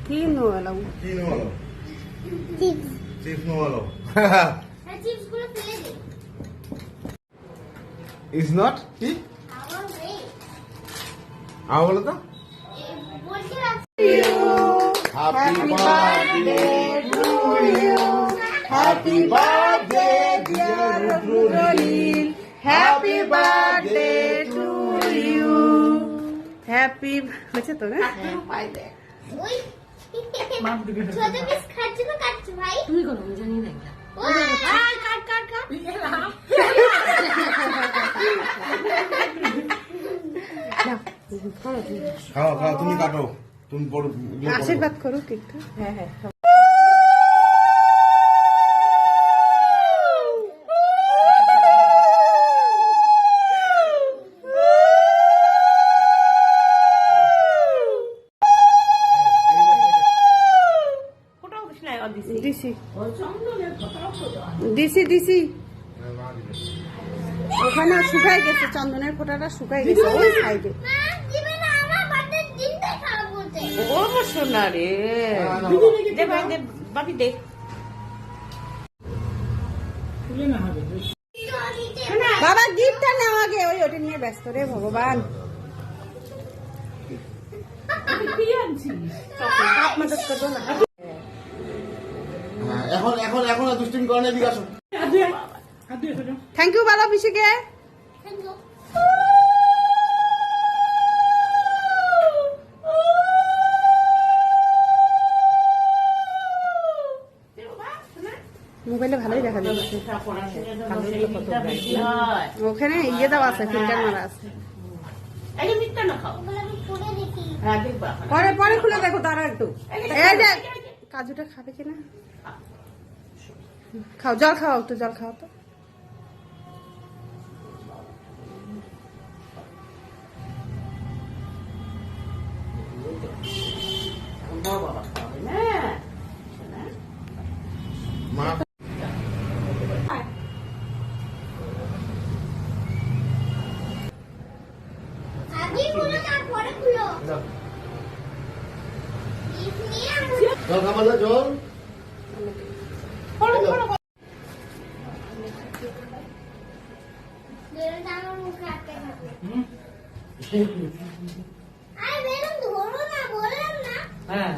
কি নোয়ালো চিপস নোয়ালো চিপসগুলো ফেলে দে is not কি বলো তো happy birthday to you happy birthday dear Rudranil happy birthday to you happy হয়েছে তো না ওই ছোট পিস খাচ্ছ না কাটছ ভাই তুমি কোনো জানি না কাট কাট কাট খাও খাও তুমি কাটো তুমি বড় আশীর্বাদ করো কেকটা হ্যাঁ হ্যাঁ দিছি দিছি দিছি ওখানে শুকাই গেছে চন্দনের ফোঁটাটা শুকাই গেছে ওই সাইডে ও সোনা রে দে ভাই দে বাপি দে বাবা গিফটটা নাও আগে ওই ওটা নিয়ে ব্যস্ত রে ভগবান মদদ করবো না এখন এখন এখন দুষ্টিং করে না, এদিকে আসো। থ্যাংক ইউ বাবা পিসিকে মোবাইলে ভালোই দেখা যাচ্ছে ওখানে ইয়ে দেওয়া আছে ফিল্টার মারা আছে পরে পরে খুলে দেখো তারা একটু এই যে কাজুটা খাবে কিনা খাও জল খাও একটু জল খাও তো মা জল খাবার না জল হ্যাঁ